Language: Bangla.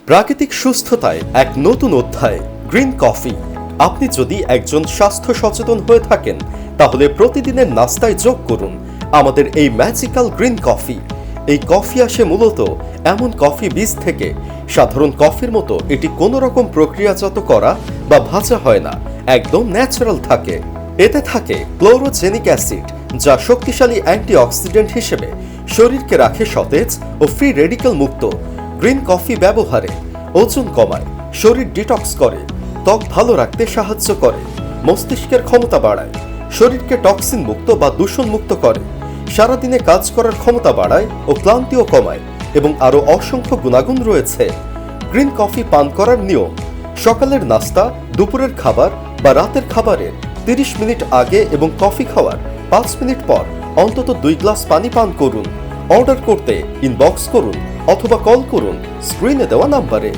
প্রাকৃতিক সুস্থতায় এক নতুন অধ্যায় গ্রিন কফি। আপনি যদি একজন স্বাস্থ্য সচেতন হয়ে থাকেন তাহলে প্রতিদিনের নাস্তায় যোগ করুন আমাদের এই ম্যাজিক্যাল গ্রিন কফি। এই কফি আসে মূলত এমন কফি বীজ থেকে। সাধারণ কফির মতো এটি কোনো রকম প্রক্রিয়াজাত করা বা ভাজা হয় না, একদম ন্যাচারাল থাকে। এতে থাকে ক্লোরোজেনিক অ্যাসিড, যা শক্তিশালী অ্যান্টিঅক্সিডেন্ট হিসেবে শরীরকে রাখে সতেজ ও ফ্রি রেডিক্যাল মুক্ত। গ্রিন কফি ব্যবহারে ওজন কমায়, শরীর ডিটক্স করে, ত্বক ভালো রাখতে সাহায্য করে, মস্তিষ্কের ক্ষমতা বাড়ায়, শরীরকে টক্সিন মুক্ত বা দূষণ মুক্ত করে, সারাদিনে কাজ করার ক্ষমতা বাড়ায় ও ক্লান্তিও কমায় এবং আরও অসংখ্য গুণাগুণ রয়েছে। গ্রিন কফি পান করার নিয়ম: সকালের নাস্তা, দুপুরের খাবার বা রাতের খাবারের 30 মিনিট আগে এবং কফি খাওয়ার 5 মিনিট পর অন্তত 2 গ্লাস পানি পান করুন। অর্ডার করতে ইনবক্স করুন অথবা কল করুন স্ক্রিনে দেওয়া নাম্বারে।